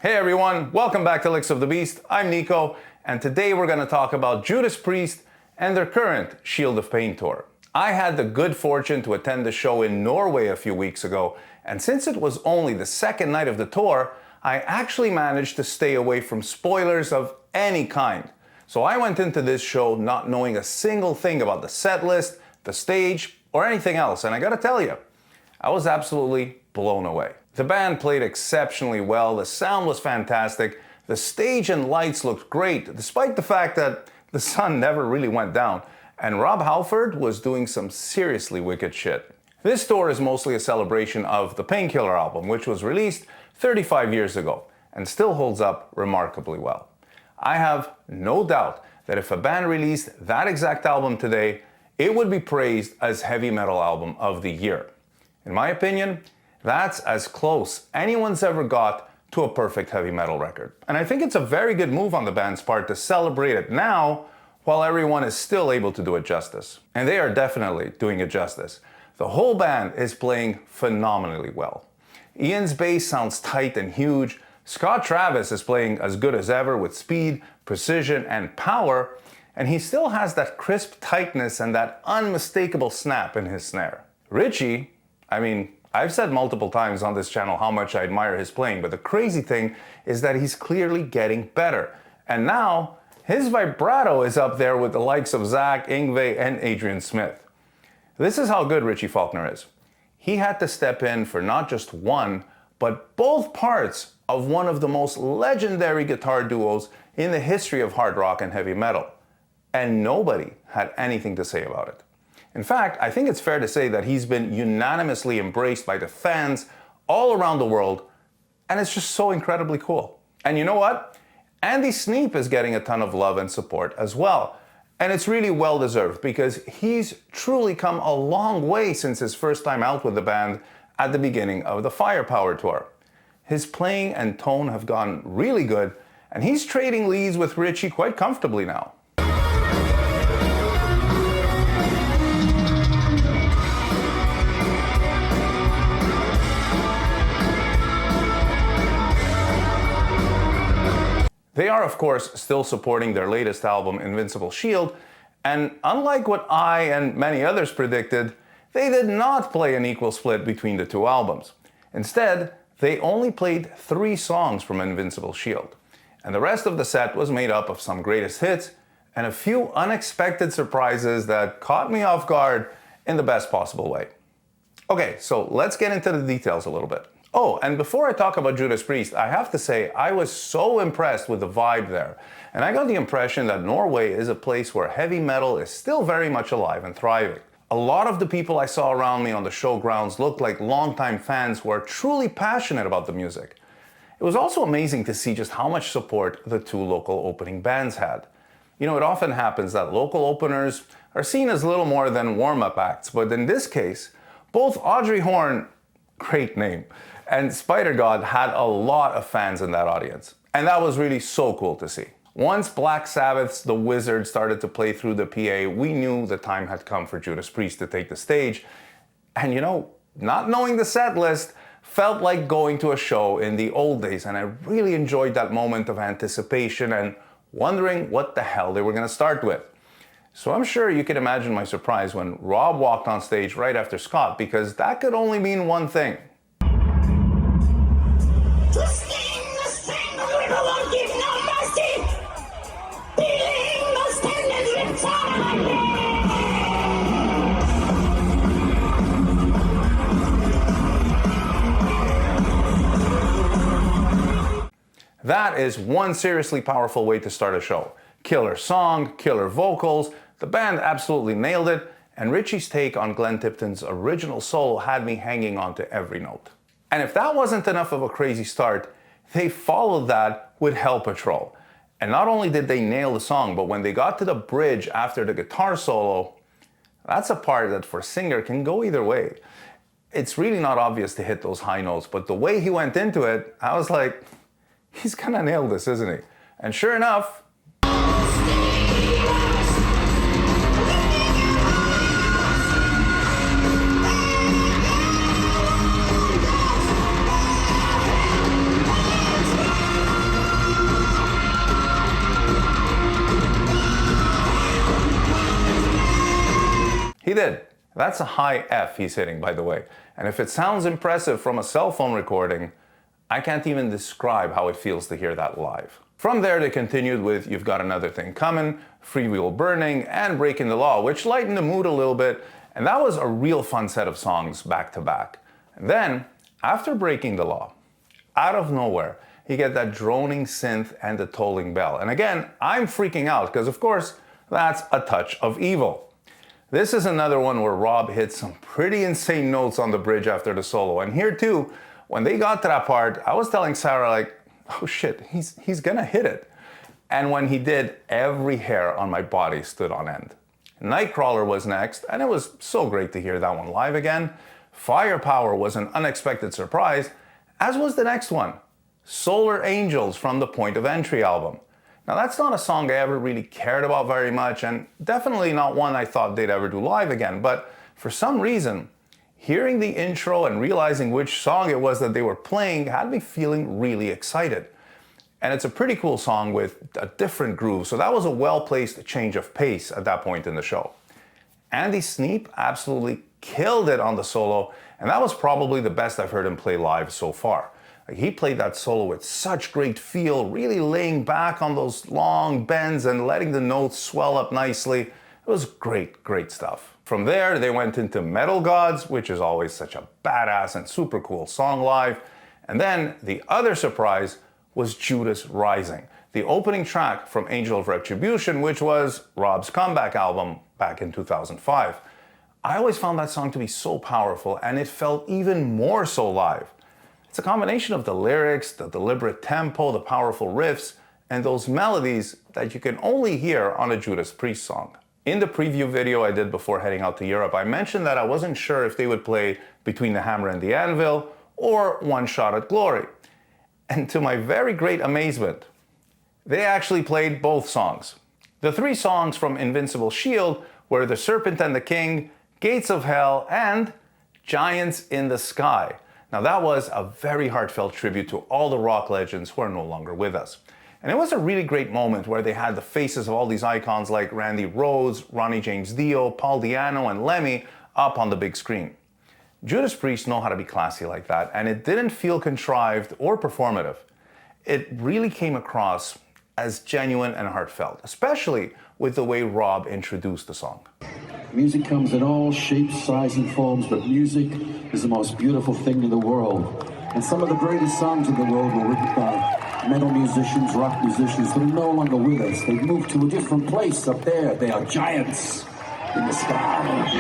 Hey everyone, welcome back to Licks of the Beast. I'm Nico, and today we're going to talk about Judas Priest and their current Shield of Pain tour. I had the good fortune to attend the show in Norway a few weeks ago, and since it was only the second night of the tour, I actually managed to stay away from spoilers of any kind. So I went into this show not knowing a single thing about the set list, the stage, or anything else, and I gotta tell you, I was absolutely blown away. The band played exceptionally well, the sound was fantastic, the stage and lights looked great, despite the fact that the sun never really went down, and Rob Halford was doing some seriously wicked shit. This tour is mostly a celebration of the Painkiller album, which was released 35 years ago, and still holds up remarkably well. I have no doubt that if a band released that exact album today, it would be praised as heavy metal album of the year. In my opinion, that's as close anyone's ever got to a perfect heavy metal record. And I think it's a very good move on the band's part to celebrate it now while everyone is still able to do it justice. And they are definitely doing it justice. The whole band is playing phenomenally well. Ian's bass sounds tight and huge. Scott Travis is playing as good as ever with speed, precision, and power. And he still has that crisp tightness and that unmistakable snap in his snare. Richie, I've said multiple times on this channel how much I admire his playing, but the crazy thing is that he's clearly getting better. And now, his vibrato is up there with the likes of Zach, Yngwie, and Adrian Smith. This is how good Richie Faulkner is. He had to step in for not just one, but both parts of one of the most legendary guitar duos in the history of hard rock and heavy metal. And nobody had anything to say about it. In fact, I think it's fair to say that he's been unanimously embraced by the fans all around the world, and it's just so incredibly cool. And you know what? Andy Sneap is getting a ton of love and support as well. And it's really well deserved because he's truly come a long way since his first time out with the band at the beginning of the Firepower tour. His playing and tone have gone really good, and he's trading leads with Richie quite comfortably now. They are, of course, still supporting their latest album, Invincible Shield, and unlike what I and many others predicted, they did not play an equal split between the two albums. Instead, they only played 3 songs from Invincible Shield, and the rest of the set was made up of some greatest hits and a few unexpected surprises that caught me off guard in the best possible way. Okay, so let's get into the details a little bit. Oh, and before I talk about Judas Priest, I have to say I was so impressed with the vibe there. And I got the impression that Norway is a place where heavy metal is still very much alive and thriving. A lot of the people I saw around me on the show grounds looked like longtime fans who are truly passionate about the music. It was also amazing to see just how much support the 2 local opening bands had. You know, it often happens that local openers are seen as little more than warm-up acts, but in this case, both Audrey Horne, great name, and Spider God had a lot of fans in that audience. And that was really so cool to see. Once Black Sabbath's The Wizard started to play through the PA, we knew the time had come for Judas Priest to take the stage. And you know, not knowing the set list felt like going to a show in the old days, and I really enjoyed that moment of anticipation and wondering what the hell they were going to start with. So I'm sure you can imagine my surprise when Rob walked on stage right after Scott, because that could only mean one thing. That is one seriously powerful way to start a show. Killer song, killer vocals, the band absolutely nailed it, and Richie's take on Glenn Tipton's original solo had me hanging on to every note. And if that wasn't enough of a crazy start, they followed that with Hell Patrol. And not only did they nail the song, but when they got to the bridge after the guitar solo, that's a part that for a singer can go either way. It's really not obvious to hit those high notes, but the way he went into it, I was like, he's gonna nail this, isn't he? And sure enough, He did. That's a high F he's hitting, by the way. And if it sounds impressive from a cell phone recording, I can't even describe how it feels to hear that live. From there, they continued with You've Got Another Thing Coming, Free Wheel Burning, and Breaking the Law, which lightened the mood a little bit, and that was a real fun set of songs back to back. And then, after Breaking the Law, out of nowhere, you get that droning synth and the tolling bell. And again, I'm freaking out because, of course, that's a touch of evil. This is another one where Rob hits some pretty insane notes on the bridge after the solo. And here too, when they got to that part, I was telling Sarah, like, oh shit, he's gonna hit it. And when he did, every hair on my body stood on end. Nightcrawler was next, and it was so great to hear that one live again. Firepower was an unexpected surprise, as was the next one, Solar Angels from the Point of Entry album. Now that's not a song I ever really cared about very much, and definitely not one I thought they'd ever do live again, but for some reason, hearing the intro and realizing which song it was that they were playing had me feeling really excited. And it's a pretty cool song with a different groove, so that was a well-placed change of pace at that point in the show. Andy Sneap absolutely killed it on the solo, and that was probably the best I've heard him play live so far. He played that solo with such great feel, really laying back on those long bends and letting the notes swell up nicely. It was great, great stuff. From there, they went into Metal Gods, which is always such a badass and super cool song live. And then the other surprise was Judas Rising, the opening track from Angel of Retribution, which was Rob's comeback album back in 2005. I always found that song to be so powerful, and it felt even more so live. It's a combination of the lyrics, the deliberate tempo, the powerful riffs, and those melodies that you can only hear on a Judas Priest song. In the preview video I did before heading out to Europe, I mentioned that I wasn't sure if they would play Between the Hammer and the Anvil or One Shot at Glory. And to my very great amazement, they actually played both songs. The three songs from Invincible Shield were The Serpent and the King, Gates of Hell, and Giants in the Sky. Now that was a very heartfelt tribute to all the rock legends who are no longer with us. And it was a really great moment where they had the faces of all these icons like Randy Rhoads, Ronnie James Dio, Paul Di'Anno, and Lemmy up on the big screen. Judas Priest know how to be classy like that, and it didn't feel contrived or performative. It really came across as genuine and heartfelt, especially with the way Rob introduced the song. Music comes in all shapes, sizes, and forms, but music is the most beautiful thing in the world. And some of the greatest songs in the world were written by metal musicians, rock musicians who are no longer with us. They've moved to a different place up there. They are giants in the sky.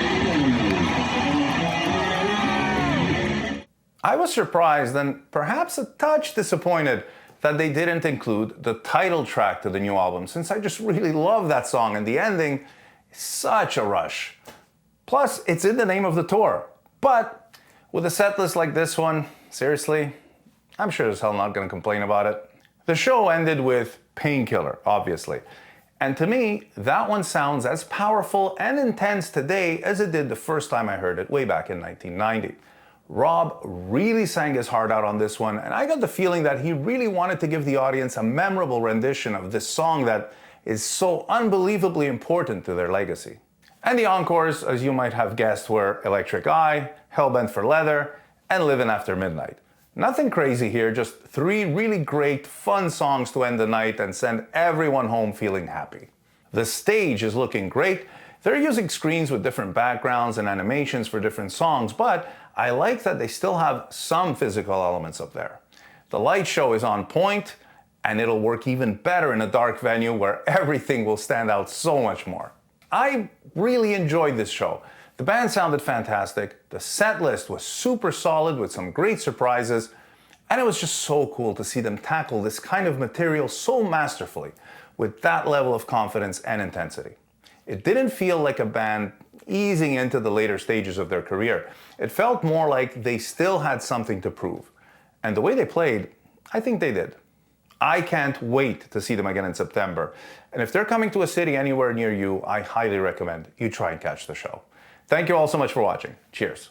I was surprised and perhaps a touch disappointed that they didn't include the title track to the new album, since I just really love that song and the ending is such a rush. Plus, it's in the name of the tour. But with a set list like this one, seriously, I'm sure as hell not gonna complain about it. The show ended with Painkiller, obviously. And to me, that one sounds as powerful and intense today as it did the first time I heard it way back in 1990. Rob really sang his heart out on this one, and I got the feeling that he really wanted to give the audience a memorable rendition of this song that is so unbelievably important to their legacy. And the encores, as you might have guessed, were Electric Eye, Hellbent for Leather, and Livin' After Midnight. Nothing crazy here, just three really great, fun songs to end the night and send everyone home feeling happy. The stage is looking great. They're using screens with different backgrounds and animations for different songs, but I like that they still have some physical elements up there. The light show is on point, and it'll work even better in a dark venue where everything will stand out so much more. I really enjoyed this show. The band sounded fantastic, the set list was super solid with some great surprises, and it was just so cool to see them tackle this kind of material so masterfully with that level of confidence and intensity. It didn't feel like a band easing into the later stages of their career. It felt more like they still had something to prove. And the way they played, I think they did. I can't wait to see them again in September. And if they're coming to a city anywhere near you, I highly recommend you try and catch the show. Thank you all so much for watching. Cheers.